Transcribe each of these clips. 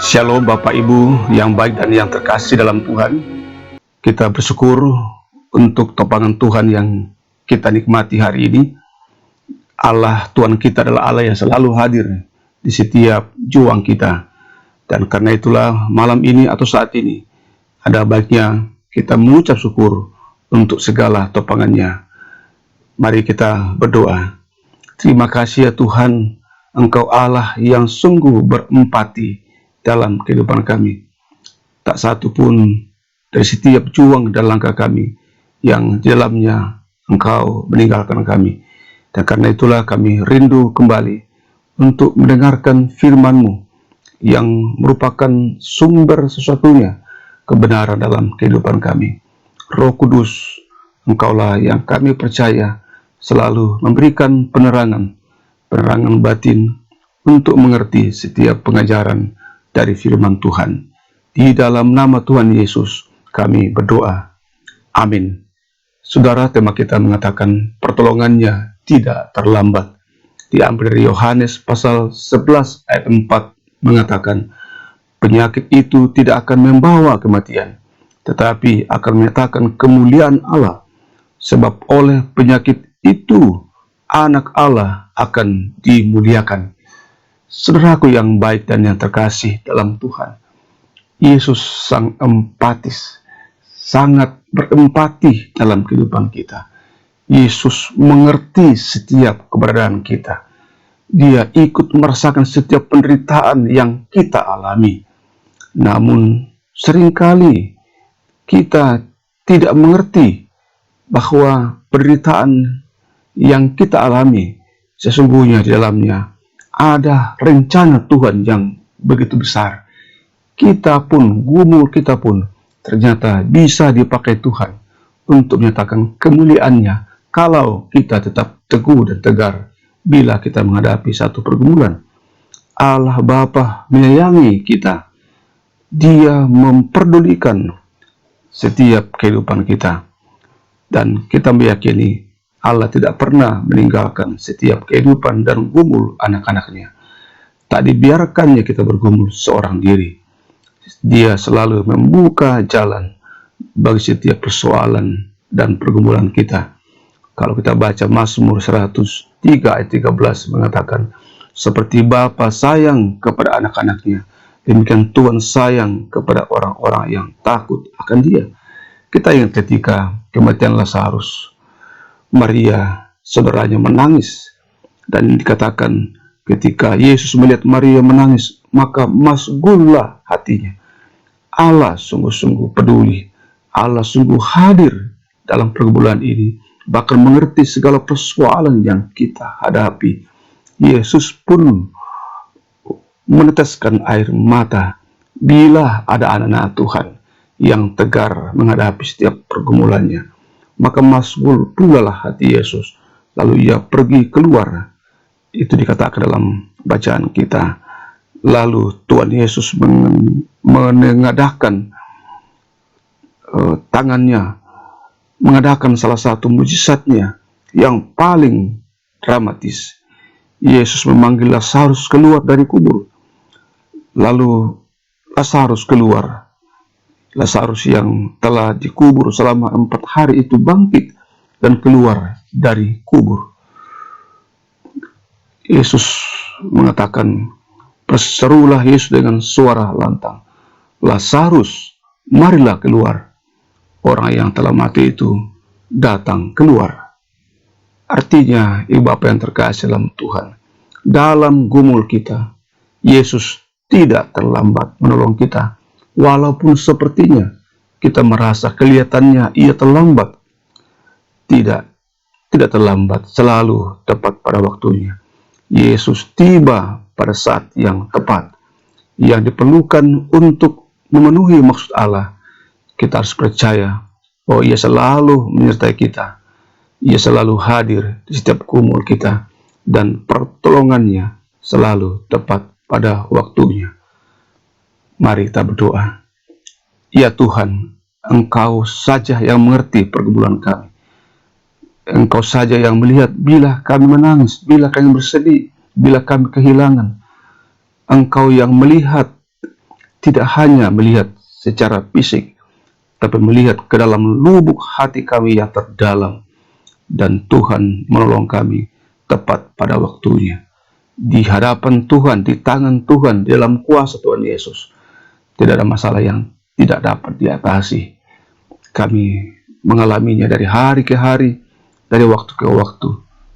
Shalom Bapak Ibu yang baik dan yang terkasih dalam Tuhan. Kita bersyukur untuk topangan Tuhan yang kita nikmati hari ini. Allah Tuhan kita adalah Allah yang selalu hadir di setiap juang kita. Dan karena itulah malam ini atau saat ini ada baiknya kita mengucap syukur untuk segala topangannya. Mari kita berdoa. Terima kasih ya Tuhan, Engkau Allah yang sungguh berempati dalam kehidupan kami. Tak satu pun dari setiap juang dan langkah kami yang di dalamnya Engkau meninggalkan kami. Dan karena itulah kami rindu kembali untuk mendengarkan firman-Mu yang merupakan sumber sesuatunya kebenaran dalam kehidupan kami. Roh Kudus, Engkaulah yang kami percaya selalu memberikan penerangan batin untuk mengerti setiap pengajaran dari firman Tuhan. Di dalam nama Tuhan Yesus kami berdoa. Amin. Saudara, tema kita mengatakan pertolongannya tidak terlambat. Diambil dari Yohanes pasal 11 ayat 4 mengatakan, penyakit itu tidak akan membawa kematian, tetapi akan menyatakan kemuliaan Allah. Sebab oleh penyakit itu anak Allah akan dimuliakan. Saudaraku yang baik dan yang terkasih dalam Tuhan, Yesus sang empatis, sangat berempati dalam kehidupan kita. Yesus mengerti setiap keberadaan kita. Dia ikut merasakan setiap penderitaan yang kita alami. Namun seringkali kita tidak mengerti bahwa penderitaan yang kita alami sesungguhnya di dalamnya ada rencana Tuhan yang begitu besar. Kita pun, gumul kita pun ternyata bisa dipakai Tuhan untuk menyatakan kemuliaannya kalau kita tetap teguh dan tegar bila kita menghadapi satu pergumulan. Allah Bapa menyayangi kita. Dia memperdulikan setiap kehidupan kita. Dan kita meyakini Allah tidak pernah meninggalkan setiap kehidupan dan gumul anak-anaknya. Tak dibiarkannya kita bergumul seorang diri. Dia selalu membuka jalan bagi setiap persoalan dan pergumulan kita. Kalau kita baca Mazmur 103 ayat 13 mengatakan, seperti Bapa sayang kepada anak-anaknya, demikian Tuhan sayang kepada orang-orang yang takut akan Dia. Kita ingat ketika kematian Lazarus, Maria saudaranya menangis, dan dikatakan ketika Yesus melihat Maria menangis, maka masgullah hatinya. Allah sungguh-sungguh peduli, Allah sungguh hadir dalam pergumulan ini, bahkan mengerti segala persoalan yang kita hadapi. Yesus pun meneteskan air mata bila ada anak-anak Tuhan yang tegar menghadapi setiap pergumulannya. Maka masgul pula lah hati Yesus, lalu ia pergi keluar. Itu dikatakan dalam bacaan kita. Lalu Tuhan Yesus menengadahkan tangannya, mengadakan salah satu mujizatnya yang paling dramatis. Yesus memanggil Lazarus keluar dari kubur. Lalu Lazarus keluar. Lazarus yang telah dikubur selama 4 hari itu bangkit dan keluar dari kubur. Yesus mengatakan, berserulah Yesus dengan suara lantang, Lazarus, marilah keluar. Orang yang telah mati itu datang keluar. Artinya, Ibu Bapak yang terkasih dalam Tuhan, dalam gumul kita, Yesus tidak terlambat menolong kita. Walaupun sepertinya kita merasa kelihatannya ia terlambat, tidak terlambat, selalu tepat pada waktunya. Yesus tiba pada saat yang tepat, yang diperlukan untuk memenuhi maksud Allah. Kita harus percaya bahwa Ia selalu menyertai kita, Ia selalu hadir di setiap gumul kita, dan pertolongannya selalu tepat pada waktunya. Mari kita berdoa. Ya Tuhan, Engkau saja yang mengerti pergumulan kami. Engkau saja yang melihat bila kami menangis, bila kami bersedih, bila kami kehilangan. Engkau yang melihat tidak hanya melihat secara fisik, tapi melihat ke dalam lubuk hati kami yang terdalam, dan Tuhan menolong kami tepat pada waktunya. Di hadapan Tuhan, di tangan Tuhan, di dalam kuasa Tuhan Yesus, tidak ada masalah yang tidak dapat diatasi. Kami mengalaminya dari hari ke hari, dari waktu ke waktu,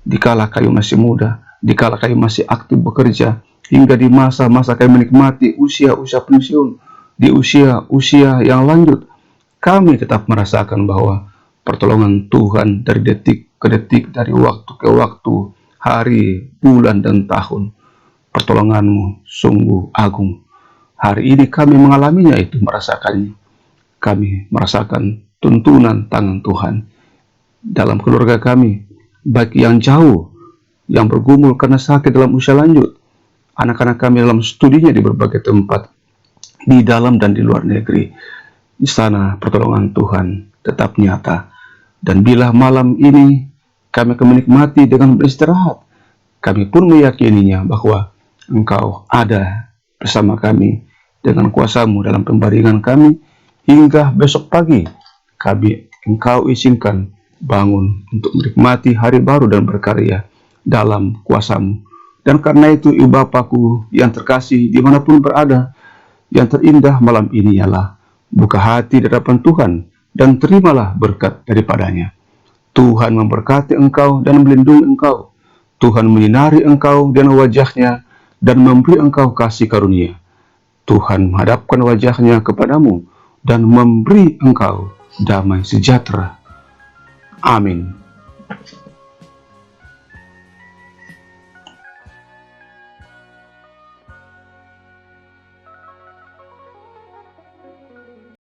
dikala kami masih muda, dikala kami masih aktif bekerja, hingga di masa-masa kami menikmati usia-usia pensiun, di usia-usia yang lanjut, kami tetap merasakan bahwa pertolongan Tuhan dari detik ke detik, dari waktu ke waktu, hari, bulan, dan tahun. Pertolonganmu sungguh agung. Hari ini kami mengalaminya itu, merasakannya. Kami merasakan tuntunan tangan Tuhan dalam keluarga kami, baik yang jauh, yang bergumul karena sakit dalam usia lanjut, anak-anak kami dalam studinya di berbagai tempat, di dalam dan di luar negeri. Di sana pertolongan Tuhan tetap nyata. Dan bila malam ini kami akan menikmati dengan beristirahat, kami pun meyakininya bahwa Engkau ada bersama kami dengan kuasa-Mu dalam pembaringan kami, hingga besok pagi Engkau izinkan bangun untuk menikmati hari baru dan berkarya dalam kuasa-Mu. Dan karena itu, Ibu Bapakku yang terkasih dimanapun berada, yang terindah malam ini ialah buka hati di hadapan Tuhan dan terimalah berkat daripadanya. Tuhan memberkati engkau dan melindungi engkau. Tuhan menyinari engkau dengan wajah-Nya dan memberi engkau kasih karunia. Tuhan menghadapkan wajah-Nya kepadamu dan memberi engkau damai sejahtera. Amin.